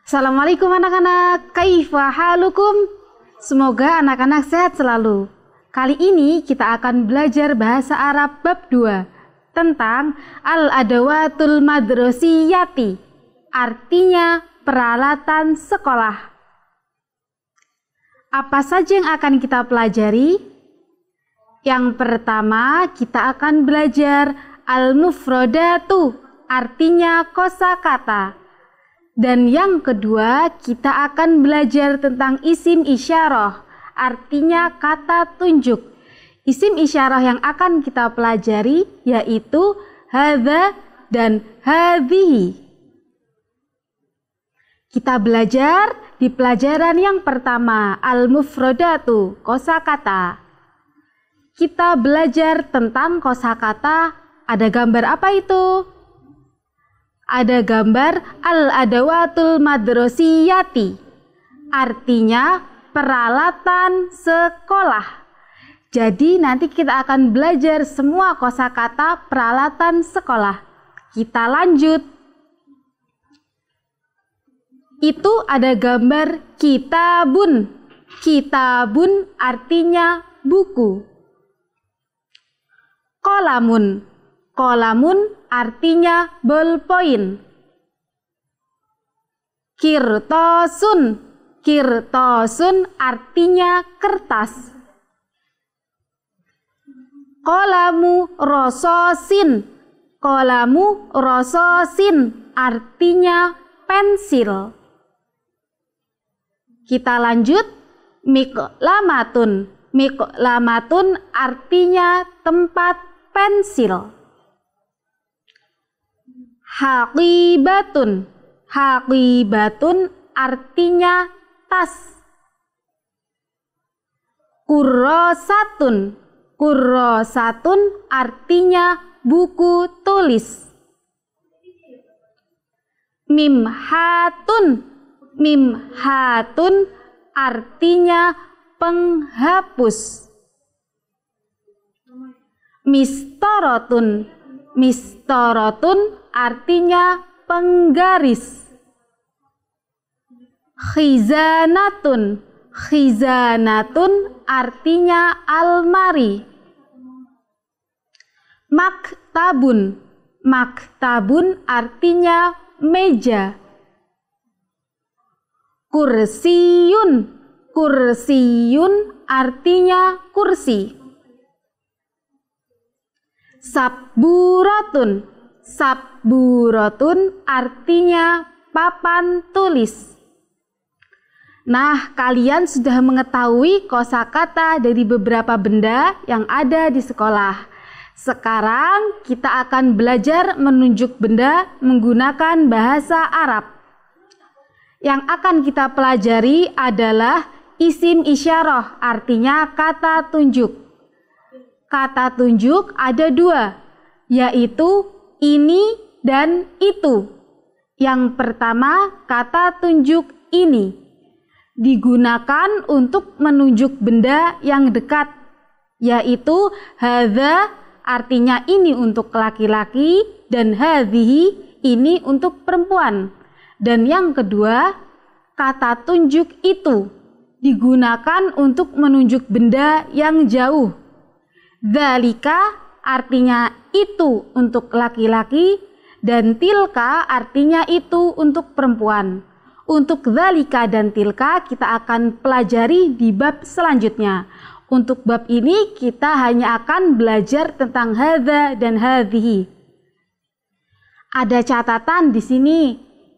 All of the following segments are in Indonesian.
Assalamualaikum anak-anak, kaifa halukum? Semoga anak-anak sehat selalu. Kali ini kita akan belajar bahasa Arab bab 2 tentang al-adawatul madrasiyati, artinya peralatan sekolah. Apa saja yang akan kita pelajari? Yang pertama kita akan belajar al-mufradatu, artinya kosakata. Dan yang kedua, kita akan belajar tentang isim isyarah, artinya kata tunjuk. Isim isyarah yang akan kita pelajari yaitu hadza dan hadhihi. Kita belajar di pelajaran yang pertama, al-mufradatu, kosakata. Kita belajar tentang kosakata, ada gambar apa itu? Ada gambar al-adawatul madrasiyati, artinya peralatan sekolah. Jadi nanti kita akan belajar semua kosakata peralatan sekolah. Kita lanjut. Itu ada gambar kitabun. Kitabun artinya buku. Qalamun. Qalamun artinya ballpoint. Kirtosun. Kirtosun artinya kertas. Qalamu rososin. Qalamu rososin artinya pensil. Kita lanjut. Miqlamatun. Miqlamatun artinya tempat pensil. Haqibatun. Haqibatun artinya tas. Kurrosatun. Kurrosatun artinya buku tulis. Mimhatun. Mimhatun artinya penghapus. Mistorotun. Mistorotun artinya penggaris. Khizanatun. Khizanatun artinya almari. Maktabun. Maktabun artinya meja. Kursiyun. Kursiyun artinya kursi. Sabburatun. Sabburatun artinya papan tulis. Nah, kalian sudah mengetahui kosakata dari beberapa benda yang ada di sekolah. Sekarang kita akan belajar menunjuk benda menggunakan bahasa Arab. Yang akan kita pelajari adalah isim isyarah, artinya kata tunjuk. Kata tunjuk ada dua, yaitu ini dan itu. Yang pertama, kata tunjuk ini digunakan untuk menunjuk benda yang dekat, yaitu hadza artinya ini untuk laki-laki dan hadhihi ini untuk perempuan. Dan yang kedua, kata tunjuk itu digunakan untuk menunjuk benda yang jauh. Dzalika artinya itu untuk laki-laki dan tilka artinya itu untuk perempuan. Untuk dzalika dan tilka kita akan pelajari di bab selanjutnya. Untuk bab ini kita hanya akan belajar tentang hadza dan hadhihi. Ada catatan di sini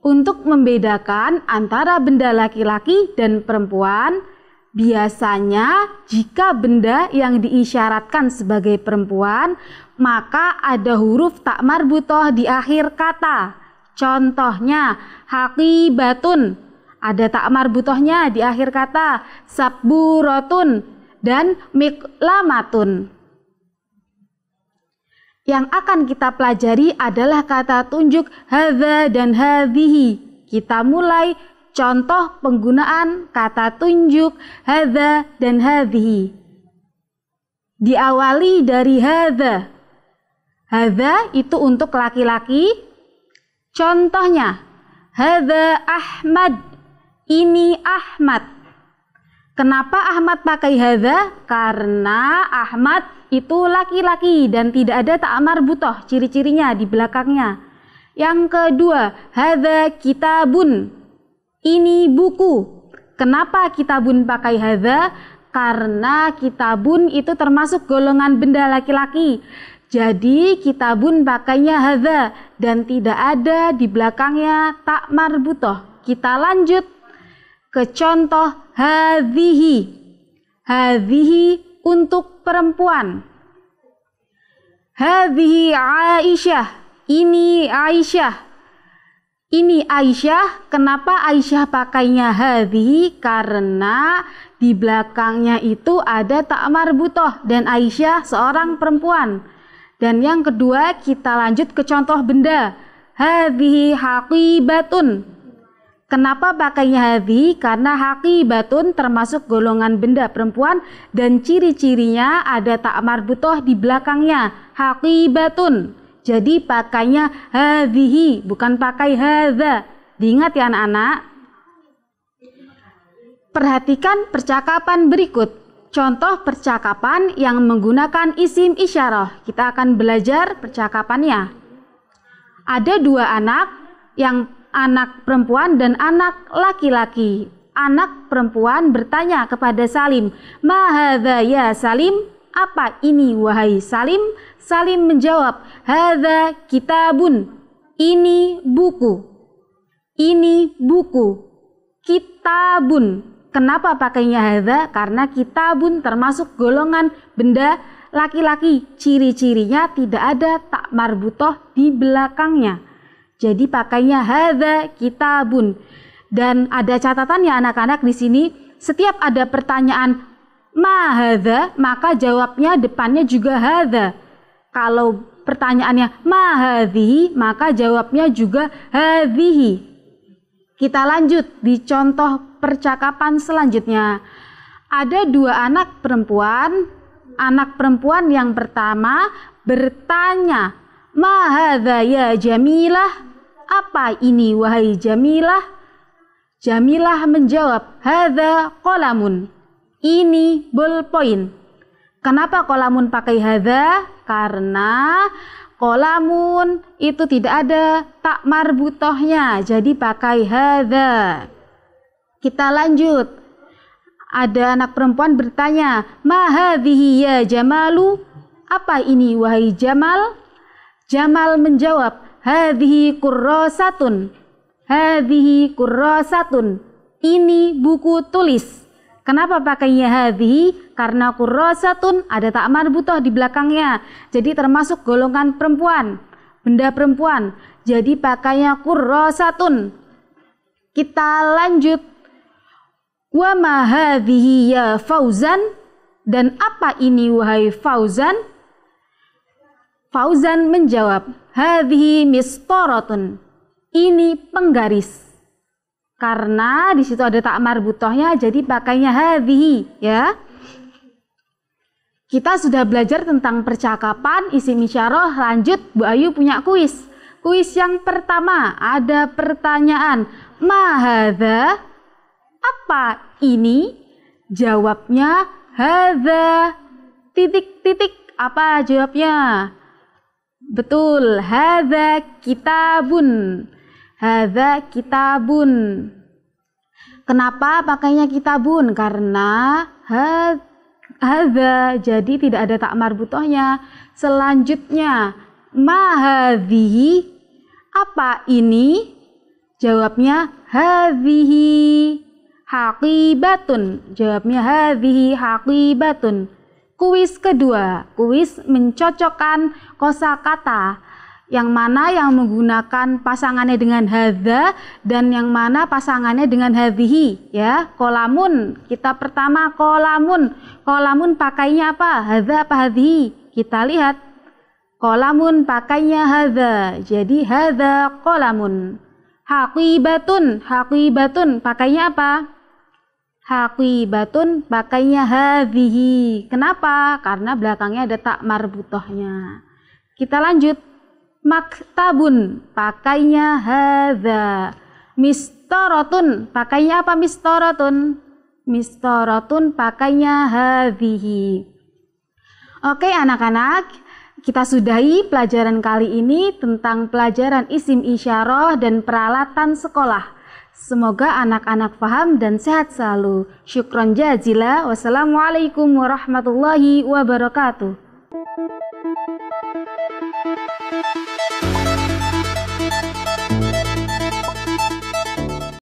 untuk membedakan antara benda laki-laki dan perempuan. Biasanya jika benda yang diisyaratkan sebagai perempuan, maka ada huruf tak marbuthoh di akhir kata. Contohnya haqibatun, ada tak marbuthohnya di akhir kata. Sabburatun dan miqlamatun. Yang akan kita pelajari adalah kata tunjuk hadza dan hadhihi. Kita mulai contoh penggunaan kata tunjuk hadza dan hadhihi. Diawali dari hadza. Hadza itu untuk laki-laki. Contohnya, Hadza Ahmad. Ini Ahmad. Kenapa Ahmad pakai hadza? Karena Ahmad itu laki-laki dan tidak ada tak marbutoh ciri-cirinya di belakangnya. Yang kedua, hadza kitabun. Ini buku. Kenapa kitabun pakai hadza? Karena kitabun itu termasuk golongan benda laki-laki. Jadi kitabun pakainya hadza dan tidak ada di belakangnya tak marbutoh. Kita lanjut ke contoh hadhihi. Hadhihi untuk perempuan. Hadhihi Aisyah. Ini Aisyah. Ini Aisyah. Kenapa Aisyah pakainya hadhihi? Karena di belakangnya itu ada tak marbutoh dan Aisyah seorang perempuan. Dan yang kedua, kita lanjut ke contoh benda. Hadhihi haqibatun. Kenapa pakainya hadhihi? Karena haqibatun termasuk golongan benda perempuan dan ciri-cirinya ada tak marbutoh di belakangnya. Haqibatun. Jadi pakainya hadhihi, bukan pakai hadza. Diingat ya anak-anak. Perhatikan percakapan berikut. Contoh percakapan yang menggunakan isim isyarah. Kita akan belajar percakapannya. Ada dua anak, yang anak perempuan dan anak laki-laki. Anak perempuan bertanya kepada Salim, "Ma hadza ya Salim?" Apa ini wahai Salim? Salim menjawab, "Hadza kitabun." Ini buku. Ini buku. Kitabun. Kenapa pakainya hadza? Karena kitabun termasuk golongan benda laki-laki. Ciri-cirinya tidak ada tak marbutoh di belakangnya. Jadi pakainya hadza kitabun. Dan ada catatannya anak-anak di sini. Setiap ada pertanyaan ma hadza, maka jawabnya depannya juga hadza. Kalau pertanyaannya ma hadhihi, maka jawabnya juga hadhihi. Kita lanjut di contoh percakapan selanjutnya. Ada dua anak perempuan. Anak perempuan yang pertama bertanya, "Ma hadza ya Jamilah?" Apa ini wahai Jamilah? Jamilah menjawab, "Hadza qalamun." Ini ballpoint. Kenapa qalamun pakai hadza? Karena qalamun itu tidak ada tak marbutohnya, jadi pakai hadza. Kita lanjut. Ada anak perempuan bertanya, "Ma hadhihi ya Jamalu?" Apa ini wahai Jamal? Jamal menjawab, "Hadhihi kurrasatun." Hadhihi kurrasatun. Ini buku tulis. Kenapa pakainya hadhihi? Karena kurrasatun ada tak marbutoh di belakangnya. Jadi termasuk golongan perempuan, benda perempuan. Jadi pakainya kurrasatun. Kita lanjut. Wa ma hadhihi ya Fauzan? Dan apa ini wahai Fauzan? Fauzan menjawab, "Hadhihi mistoratun." Ini penggaris. Karena di situ ada tak marbutohnya, jadi pakainya hadhihi, ya. Kita sudah belajar tentang percakapan, isim isyarah. Lanjut, Bu Ayu punya kuis. Kuis yang pertama, ada pertanyaan, "Ma hadza?" Apa ini? Jawabnya hadza titik-titik. Apa jawabnya? Betul, hadza kitabun. Hadza kitabun. Kenapa pakainya kitabun? Karena hadza, jadi tidak ada tak marbutohnya. Selanjutnya, ma hadhihi? Apa ini? Jawabnya hadhihi haqibatun. Jawabnya hadhihi haqibatun. Kuis kedua, kuis mencocokkan kosakata. Yang mana yang menggunakan pasangannya dengan hadza dan yang mana pasangannya dengan hadhihi, ya. Qalamun, kita pertama qalamun. Qalamun pakainya apa? Hadza apa hadhihi? Kita lihat. Qalamun pakainya hadza. Jadi hadza qalamun. Haqibatun, haqibatun pakainya apa? Haqibatun pakainya hadhihi. Kenapa? Karena belakangnya ada tak marbutohnya. Kita lanjut. Maktabun pakainya hadza. Mistoratun, pakainya apa mistoratun? Mistoratun, pakainya hadhihi. Oke anak-anak, kita sudahi pelajaran kali ini tentang pelajaran isim isyarah dan peralatan sekolah. Semoga anak-anak paham dan sehat selalu. Syukron jazila. Wassalamualaikum warahmatullahi wabarakatuh.